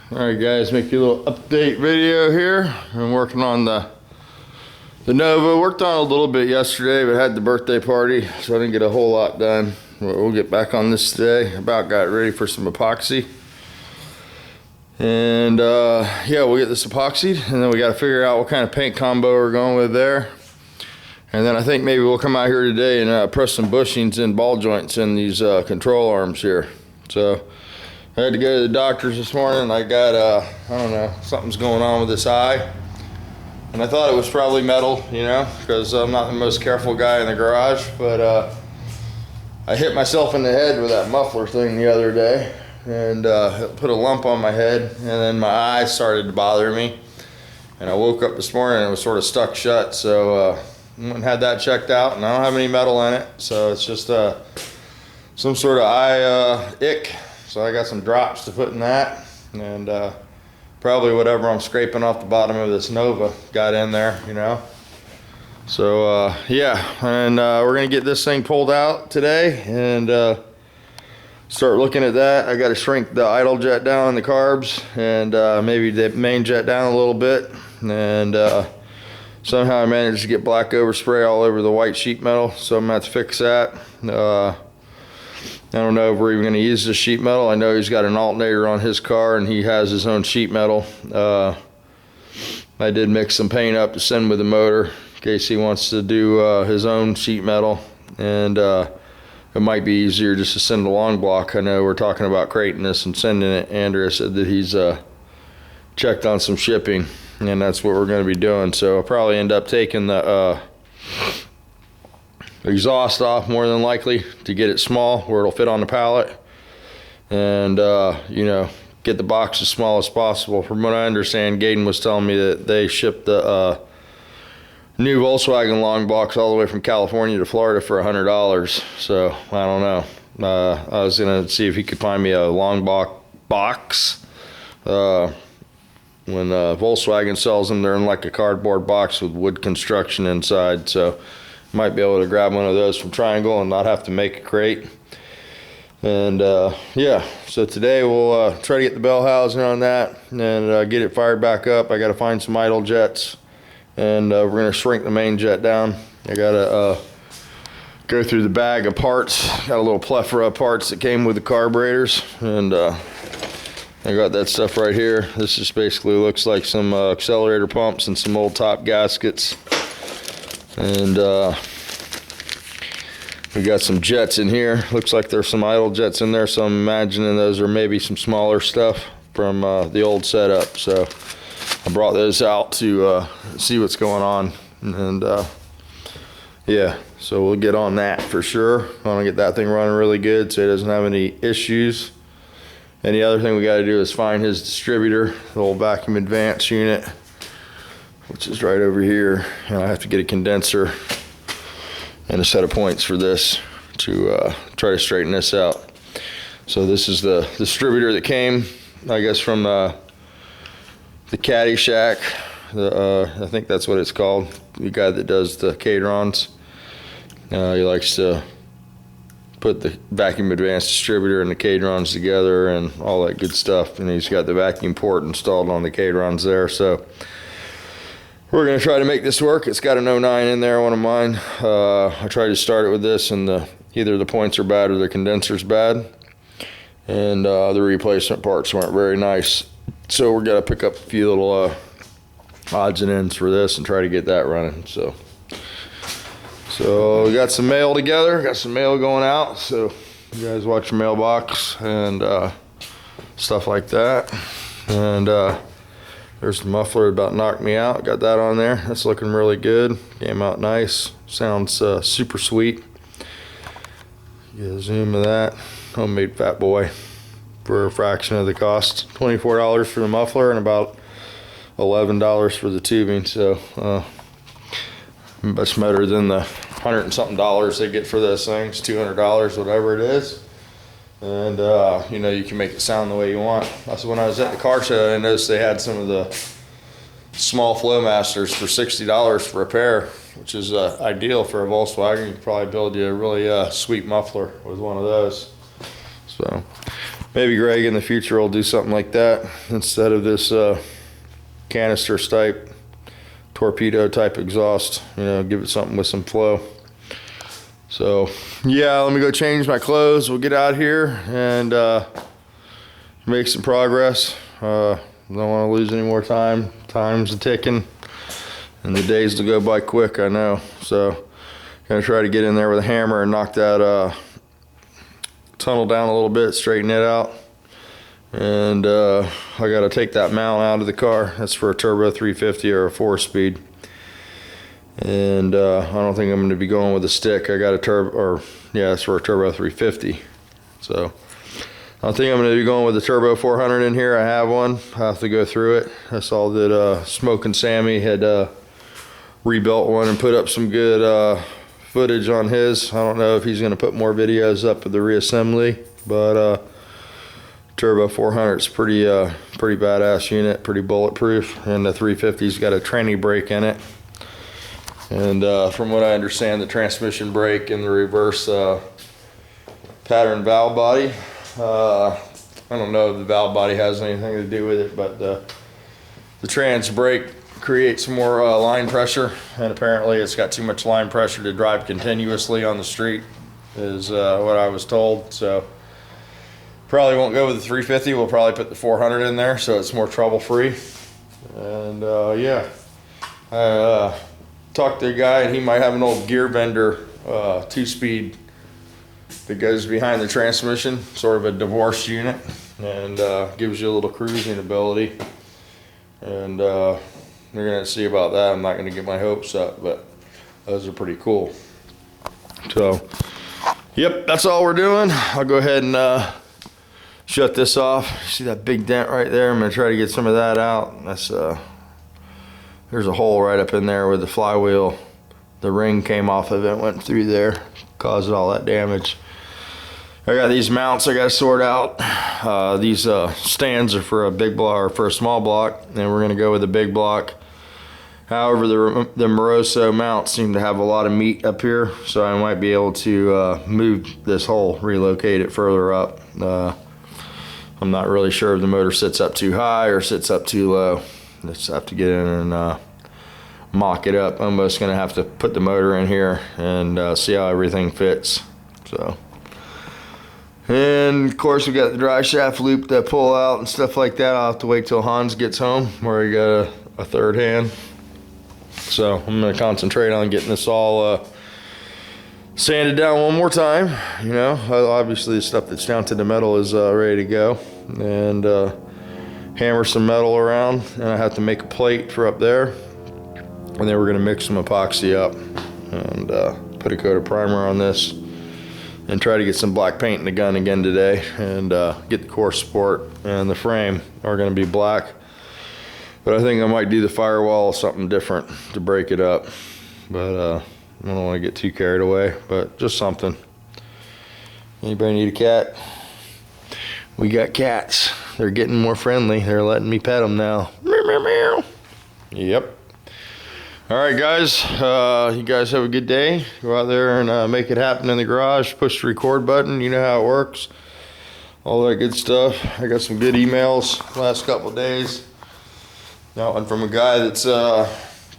Alright guys, make you a little update video here. I'm working on the Nova. Worked on it a little bit yesterday, but had the birthday party, so I didn't get a whole lot done. We'll get back on this today. About got ready for some epoxy. And yeah, we'll get this epoxied, and then we got to figure out what kind of paint combo we're going with there. And then I think maybe we'll come out here today and press some bushings and ball joints in these control arms here. So I had to go to the doctor's this morning. I got, I don't know, something's going on with this eye. And I thought it was probably metal, you know, because I'm not the most careful guy in the garage. But I hit myself in the head with that muffler thing the other day. And it put a lump on my head. And then my eye started to bother me. And I woke up this morning and it was sort of stuck shut. So I went and had that checked out. And I don't have any metal in it. So it's just some sort of eye ick. So I got some drops to put in that, and probably whatever I'm scraping off the bottom of this Nova got in there, you know. So yeah, and we're gonna get this thing pulled out today and start looking at that. I got to shrink the idle jet down in the carbs and maybe the main jet down a little bit, and somehow I managed to get black overspray all over the white sheet metal, so I'm gonna have to fix that. I don't know if we're even going to use this sheet metal. I know he's got an alternator on his car and he has his own sheet metal. I did mix some paint up to send with the motor in case he wants to do his own sheet metal. And it might be easier just to send a long block. I know we're talking about crating this and sending it. Andrea said that he's checked on some shipping, and that's what we're going to be doing. So I'll probably end up taking the exhaust off more than likely to get it small where it'll fit on the pallet, and you know, get the box as small as possible. From what I understand, Gaten was telling me that they shipped the new Volkswagen long box all the way from California to Florida for $100. So I don't know. I was gonna see if he could find me a long box. When Volkswagen sells them, they're in like a cardboard box with wood construction inside, so might be able to grab one of those from Triangle and not have to make a crate. And yeah, so today we'll try to get the bell housing on that and get it fired back up. I got to find some idle jets, and we're going to shrink the main jet down. I got to go through the bag of parts. Got a little plethora of parts that came with the carburetors, and I got that stuff right here. This just basically looks like some accelerator pumps and some old top gaskets. And we got some jets in here. Looks like there's some idle jets in there, so I'm imagining those are maybe some smaller stuff from the old setup. So I brought those out to see what's going on, and yeah, so we'll get on that for sure. I want to get that thing running really good so it doesn't have any issues. And the other thing we got to do is find his distributor, the old vacuum advance unit, which is right over here. And I have to get a condenser and a set of points for this to try to straighten this out. So this is the distributor that came, I guess, from the Caddy Shack. I think that's what it's called. The guy that does the Cadrons. He likes to put the vacuum advance distributor and the Cadrons together and all that good stuff. And he's got the vacuum port installed on the Cadrons there. So we're going to try to make this work. It's got an 09 in there, one of mine. I tried to start it with this, and either the points are bad or the condenser's bad. And the replacement parts weren't very nice. So we're going to pick up a few little odds and ends for this and try to get that running. So we got some mail together. Got some mail going out. So you guys watch your mailbox and stuff like that. And there's the muffler that about knocked me out. Got that on there. That's looking really good. Came out nice. Sounds super sweet. Get a zoom of that. Homemade Fat Boy for a fraction of the cost. $24 for the muffler and about $11 for the tubing. So much better than the $100 and something they get for this thing. It's $200, whatever it is. And you know, you can make it sound the way you want. That's when I was at the car show, I noticed they had some of the small Flowmasters for $60 for a pair, which is ideal for a Volkswagen. You could probably build you a really sweet muffler with one of those. So maybe Greg in the future will do something like that instead of this canister type, torpedo type exhaust. You know, give it something with some flow. So yeah, let me go change my clothes. We'll get out here and make some progress. Don't want to lose any more time. Time's a ticking, and the days will go by quick, I know. So gonna try to get in there with a hammer and knock that tunnel down a little bit, straighten it out. And I gotta take that mount out of the car. That's for a turbo 350 or a 4-speed. And I don't think I'm gonna be going with a stick. I got a turbo, or yeah, it's for a turbo 350. So I think I'm gonna be going with the turbo 400 in here. I have one. I have to go through it. I saw that Smokin' Sammy had rebuilt one and put up some good footage on his. I don't know if he's gonna put more videos up of the reassembly, but turbo 400 is pretty badass unit, pretty bulletproof, and the 350's got a tranny brake in it. And from what I understand, the transmission brake and the reverse pattern valve body. I don't know if the valve body has anything to do with it, but the trans brake creates more line pressure, and apparently it's got too much line pressure to drive continuously on the street, is what I was told. So probably won't go with the 350. We'll probably put the 400 in there so it's more trouble free. And yeah, I talked to a guy, and he might have an old gear bender 2-speed that goes behind the transmission, sort of a divorced unit, and gives you a little cruising ability. And we're gonna see about that. I'm not gonna get my hopes up, but those are pretty cool. So yep, that's all we're doing. I'll go ahead and shut this off. See that big dent right there? I'm gonna try to get some of that out. That's there's a hole right up in there where the flywheel, the ring came off of it, went through there, caused all that damage. I got these mounts I gotta sort out. These stands are for a big block or for a small block, and we're gonna go with a big block. However, the Moroso mounts seem to have a lot of meat up here, so I might be able to move this hole, relocate it further up. I'm not really sure if the motor sits up too high or sits up too low. Just have to get in and mock it up. I'm almost gonna have to put the motor in here and see how everything fits. So, and of course we got the dry shaft loop to pull out and stuff like that. I'll have to wait till Hans gets home, where he got a third hand. So I'm gonna concentrate on getting this all sanded down one more time. You know, obviously the stuff that's down to the metal is ready to go, and hammer some metal around, and I have to make a plate for up there, and then we're gonna mix some epoxy up and put a coat of primer on this and try to get some black paint in the gun again today, and get the core support and the frame are gonna be black, but I think I might do the firewall something different to break it up, but I don't want to get too carried away, but just something. Anybody need a cat? We got cats. They're getting more friendly. They're letting me pet them now. Meow, meow, meow. Yep. All right, guys. You guys have a good day. Go out there and make it happen in the garage. Push the record button. You know how it works. All that good stuff. I got some good emails last couple of days. That one from a guy that's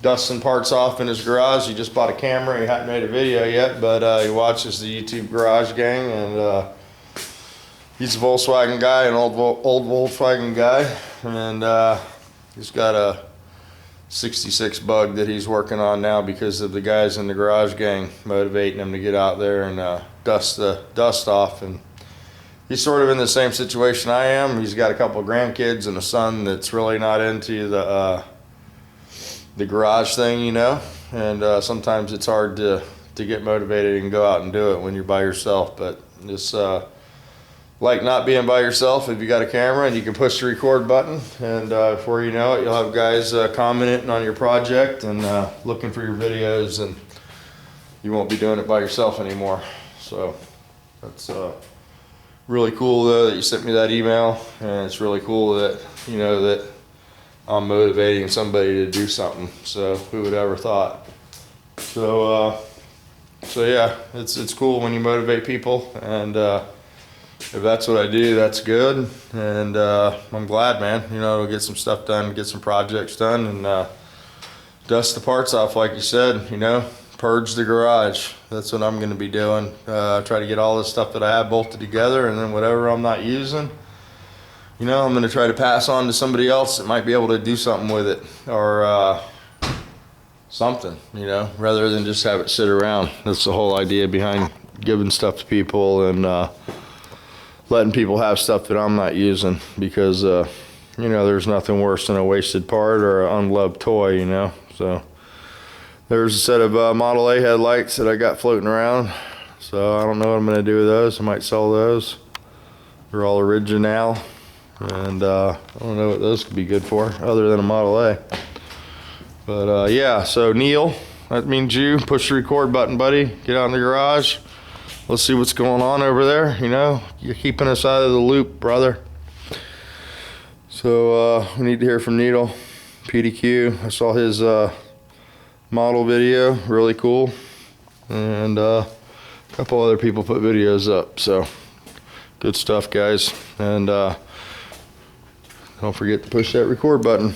dusting parts off in his garage. He just bought a camera. He hadn't made a video yet, but he watches the YouTube Garage Gang, and he's a Volkswagen guy, an old Volkswagen guy, and he's got a 66 bug that he's working on now because of the guys in the Garage Gang motivating him to get out there and dust the dust off. And he's sort of in the same situation I am. He's got a couple of grandkids and a son that's really not into the garage thing, you know, and sometimes it's hard to get motivated and go out and do it when you're by yourself. But it's like not being by yourself if you got a camera and you can push the record button, and before you know it, you'll have guys commenting on your project and looking for your videos, and you won't be doing it by yourself anymore. So that's really cool though that you sent me that email, and it's really cool that you know that I'm motivating somebody to do something. So who would ever thought? So yeah, it's cool when you motivate people, and if that's what I do, that's good. And I'm glad, man. You know, it'll get some stuff done, get some projects done, and dust the parts off, like you said. You know, purge the garage. That's what I'm going to be doing. Try to get all this stuff that I have bolted together, and then whatever I'm not using, you know, I'm going to try to pass on to somebody else that might be able to do something with it, or something, you know, rather than just have it sit around. That's the whole idea behind giving stuff to people and letting people have stuff that I'm not using, because you know, there's nothing worse than a wasted part or an unloved toy, you know. So there's a set of Model A headlights that I got floating around, so I don't know what I'm going to do with those. I might sell those. They're all original, and I don't know what those could be good for other than a Model A. But yeah, so Neil, that means you. Push the record button, buddy. Get out in the garage. Let's see what's going on over there. You know, you're keeping us out of the loop, brother. So we need to hear from Needle, PDQ. I saw his model video, really cool. And a couple other people put videos up. So good stuff, guys. And don't forget to push that record button.